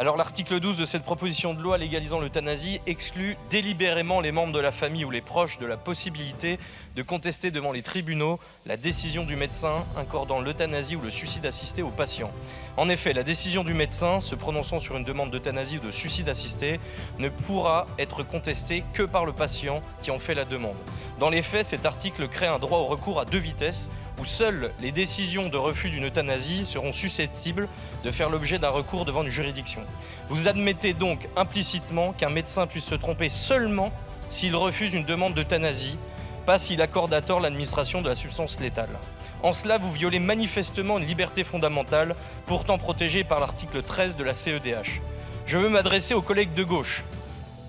Alors l'article 12 de cette proposition de loi légalisant l'euthanasie exclut délibérément les membres de la famille ou les proches de la possibilité de contester devant les tribunaux la décision du médecin accordant l'euthanasie ou le suicide assisté aux patients. En effet, la décision du médecin se prononçant sur une demande d'euthanasie ou de suicide assisté ne pourra être contestée que par le patient qui en fait la demande. Dans les faits, cet article crée un droit au recours à deux vitesses où seules les décisions de refus d'une euthanasie seront susceptibles de faire l'objet d'un recours devant une juridiction. Vous admettez donc implicitement qu'un médecin puisse se tromper seulement s'il refuse une demande d'euthanasie, pas s'il accorde à tort l'administration de la substance létale. En cela, vous violez manifestement une liberté fondamentale, pourtant protégée par l'article 13 de la CEDH. Je veux m'adresser aux collègues de gauche.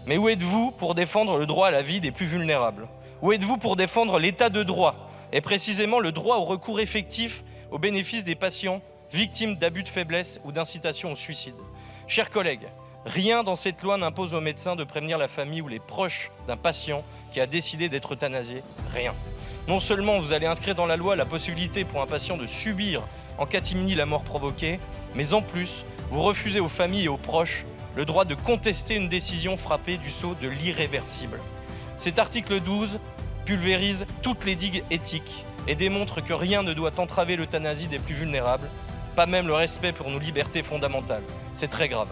Mais où êtes-vous pour défendre le droit à la vie des plus vulnérables? Où êtes-vous pour défendre l'état de droit, et précisément le droit au recours effectif au bénéfice des patients victimes d'abus de faiblesse ou d'incitation au suicide? Chers collègues, rien dans cette loi n'impose aux médecins de prévenir la famille ou les proches d'un patient qui a décidé d'être euthanasié. Rien. Non seulement vous allez inscrire dans la loi la possibilité pour un patient de subir en catimini la mort provoquée, mais en plus, vous refusez aux familles et aux proches le droit de contester une décision frappée du sceau de l'irréversible. Cet article 12 pulvérise toutes les digues éthiques et démontre que rien ne doit entraver l'euthanasie des plus vulnérables, pas même le respect pour nos libertés fondamentales. C'est très grave.